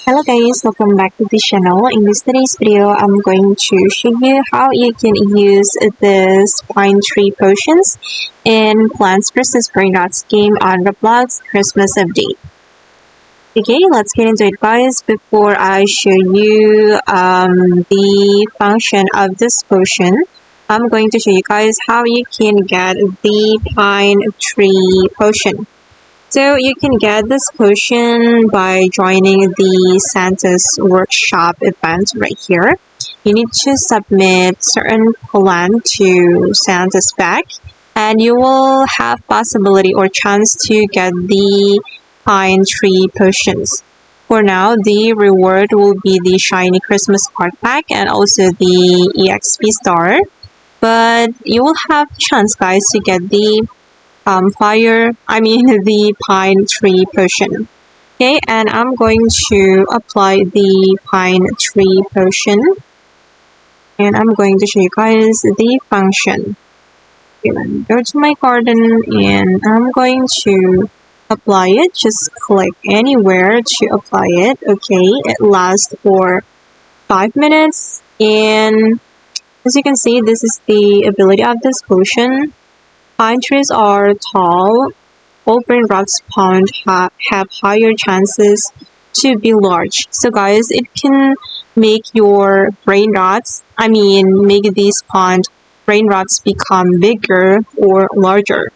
Hello guys, welcome back to the channel. In today's video, I'm going to show you how you can use this pine tree potions in Plants vs. Brainrots game on Roblox Christmas update. Okay, let's get into it guys. Before I show you the function of this potion, I'm going to show you guys how you can get the pine tree potion. So you can get this potion by joining the Santa's workshop event right here. You need to submit certain plan to Santa's bag and you will have possibility or chance to get the pine tree potions. For now, the reward will be the shiny Christmas card pack and also the EXP star. But you will have chance guys to get the the pine tree potion. Okay, and I'm going to apply the pine tree potion. And I'm going to show you guys the function. Okay, let me go to my garden and I'm going to apply it. Just click anywhere to apply it. Okay, it lasts for 5 minutes. And as you can see, this is the ability of this potion. Pine trees are tall. All Brainrots pond have higher chances to be large. So guys, it can make your make these brainrots become bigger or larger.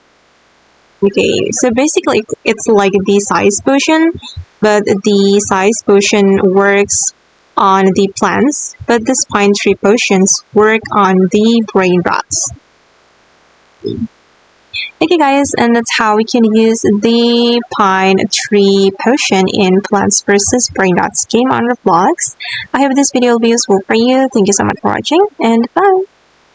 Okay, so basically it's like the size potion, but the size potion works on the plants, but this pine tree potions work on the brainrots. Okay guys, and that's how we can use the pine tree potion in Plants vs. Brainrots game on Roblox. I hope this video will be useful for you. Thank you so much for watching and bye!